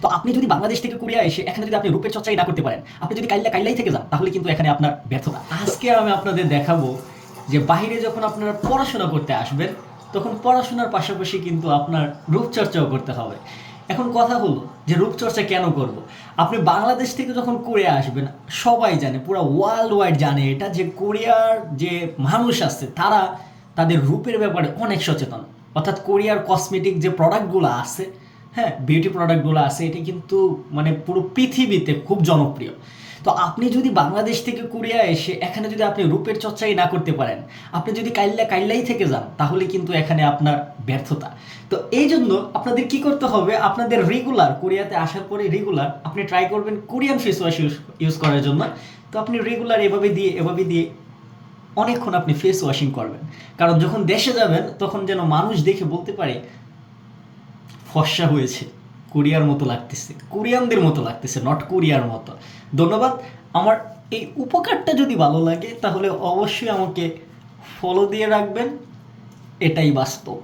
তো আপনি যদি বাংলাদেশ থেকে কোরিয়া এসে এখানে যদি আপনি রূপের চর্চাই না করতে পারেন, আপনি যদি কাইল্লাই থেকে যান, তাহলে কিন্তু এখানে আপনার ব্যর্থতা। আজকে আমি আপনাদের দেখাবো যে বাইরে যখন আপনারা পড়াশোনা করতে আসবেন, তখন পড়াশোনার পাশাপাশি কিন্তু আপনার রূপচর্চাও করতে হবে। এখন কথা হলো যে রূপচর্চা কেন করব। আপনি বাংলাদেশ থেকে যখন কোরিয়া আসবেন, সবাই জানে, পুরো ওয়ার্ল্ড ওয়াইড জানে এটা, যে কোরিয়ার যে মানুষ আছে তারা তাদের রূপের ব্যাপারে অনেক সচেতন। অর্থাৎ কোরিয়ার কসমেটিক যে প্রোডাক্টগুলো আছে, হ্যাঁ, বিউটি প্রোডাক্টগুলো আছে, এটা কিন্তু মানে পুরো পৃথিবীতে খুব জনপ্রিয়। তো আপনি যদি বাংলাদেশ থেকে কোরিয়া এসে এখানে যদি আপনি রূপের চর্চাই না করতে পারেন, আপনি যদি কাইল্লাই থেকে যান, তাহলে কিন্তু এখানে আপনার ব্যর্থতা। তো এই জন্য আপনাদের কি করতে হবে, আপনাদের রেগুলার কোরিয়াতে আসার পরে রেগুলার আপনি ট্রাই করবেন কোরিয়ান ফেস ওয়াশ ইউজ করার জন্য। তো আপনি রেগুলার এভাবে দিয়ে অনেকক্ষণ আপনি ফেস ওয়াশিং করবেন। কারণ যখন দেশে যাবেন তখন যেন মানুষ দেখে বলতে পারে ফর্সা হয়েছে, কোরিয়ার মতো লাগতেছে, কোরিয়ানদের মতো লাগতেছে, নট কোরিয়ার মতো। ধন্যবাদ। আমার এই উপকারটা যদি ভালো লাগে তাহলে অবশ্যই আমাকে ফলো দিয়ে রাখবেন। এটাই বাস্তব।